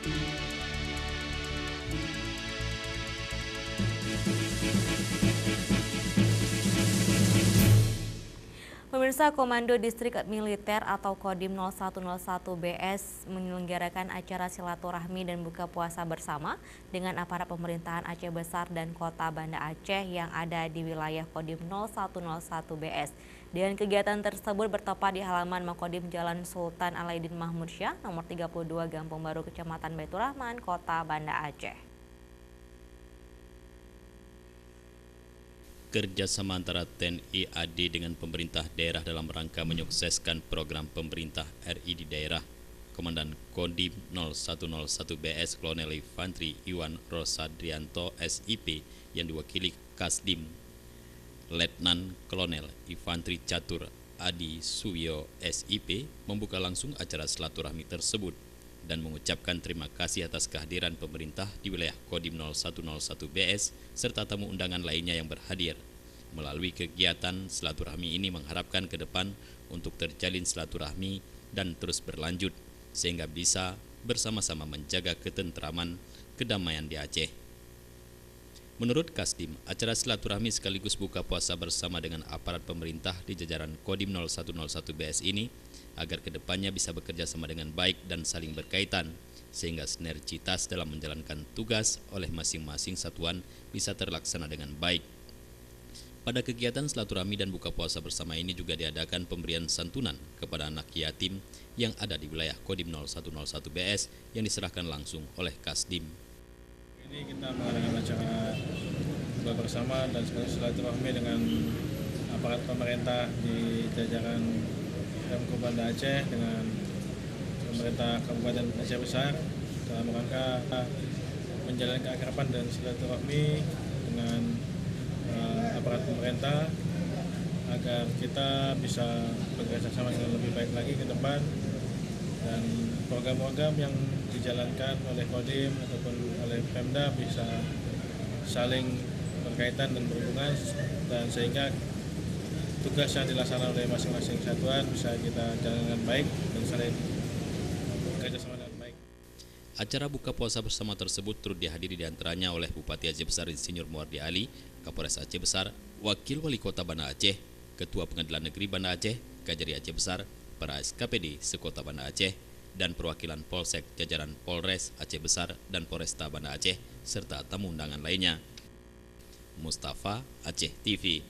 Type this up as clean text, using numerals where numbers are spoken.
Pemirsa, Komando Distrik Militer atau Kodim 0101 BS menyelenggarakan acara silaturahmi dan buka puasa bersama dengan aparat pemerintahan Aceh Besar dan Kota Banda Aceh yang ada di wilayah Kodim 0101 BS. Dan kegiatan tersebut bertempat di halaman Makodim Jalan Sultan Alaidin Mahmud Syah, nomor 32 Gampung Baru, Kecamatan Baitur Rahman, Kota Banda Aceh. Kerjasama antara TNI AD dengan pemerintah daerah dalam rangka menyukseskan program pemerintah RI di daerah. Komandan Kodim 0101 BS Kolonel Infantri Iwan Rosadrianto SIP yang diwakili Kasdim Letnan Kolonel Infantri Catur Adi Suwio SIP membuka langsung acara silaturahmi tersebut dan mengucapkan terima kasih atas kehadiran pemerintah di wilayah Kodim 0101 BS serta tamu undangan lainnya yang berhadir. Melalui kegiatan silaturahmi ini mengharapkan ke depan untuk terjalin silaturahmi dan terus berlanjut sehingga bisa bersama-sama menjaga ketentraman kedamaian di Aceh. Menurut Kasdim, acara silaturahmi sekaligus buka puasa bersama dengan aparat pemerintah di jajaran Kodim 0101 BS ini agar kedepannya bisa bekerja sama dengan baik dan saling berkaitan, sehingga sinergitas dalam menjalankan tugas oleh masing-masing satuan bisa terlaksana dengan baik. Pada kegiatan silaturahmi dan buka puasa bersama ini juga diadakan pemberian santunan kepada anak yatim yang ada di wilayah Kodim 0101 BS yang diserahkan langsung oleh Kasdim. Ini kita mengadakan acara buka bersama dan silaturahmi dengan aparat pemerintah di jajaran Pemko Banda Aceh dengan pemerintah Kabupaten Aceh Besar dalam rangka menjalankan keakraban dan silaturahmi dengan aparat pemerintah agar kita bisa bekerja sama dengan lebih baik lagi ke depan, dan program-program yang dijalankan oleh Kodim ataupun oleh Pemda bisa saling berkaitan dan berhubungan, dan sehingga tugas yang dilaksanakan oleh masing-masing satuan bisa kita jalankan dengan baik dan saling bekerja sama dengan baik. Acara buka puasa bersama tersebut turut dihadiri diantaranya oleh Bupati Aceh Besar Insinyur Muardi Ali, Kapolres Aceh Besar, Wakil Wali Kota Banda Aceh, Ketua Pengadilan Negeri Banda Aceh, Kajari Aceh Besar, para SKPD sekota Banda Aceh, dan perwakilan Polsek jajaran Polres Aceh Besar dan Polresta Banda Aceh, serta tamu undangan lainnya. Mustafa, Aceh TV.